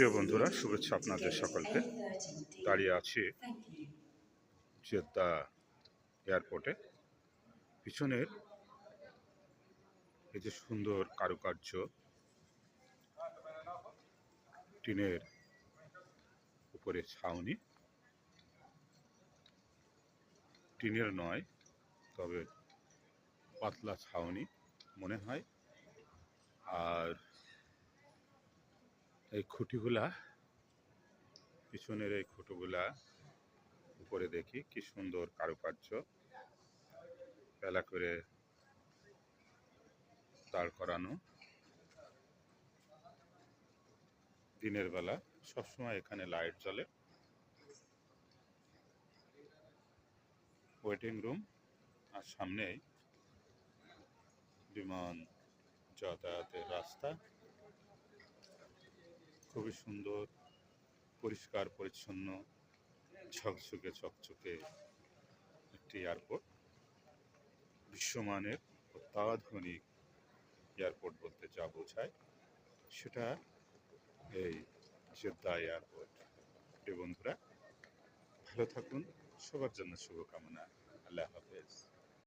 প্রিয় বন্ধুরা, শুভেচ্ছা আপনাদের সকলকে। দাঁড়িয়ে আছি জেদ্দা এয়ারপোর্টে। পিছনের এই যে সুন্দর কারুকার্য, টিনের উপরে ছাউনি, টিনের নয় তবে পাতলা ছাউনি মনে হয়। আর এই খুঁটিগুলা, পিছনের এই খুঁটিগুলা উপরে দেখি কি সুন্দর কারুকার্য, বেলা করে দাঁড় করানো। দিনের বেলা সবসময় এখানে লাইট জ্বলে। ওয়েটিং রুম, আর সামনেই বিমান যাতায়াতের রাস্তা। খুবই সুন্দর, পরিষ্কার পরিচ্ছন্ন, ঝকঝকে চকচকে একটি এয়ারপোর্ট। বিশ্বমানের অত্যাধুনিক এয়ারপোর্ট বলতে যা বোঝায় সেটা এই জেদ্দা এয়ারপোর্ট। প্রিয় বন্ধুরা, ভালো থাকুন, সবার জন্য শুভকামনা। আল্লাহ হাফেজ।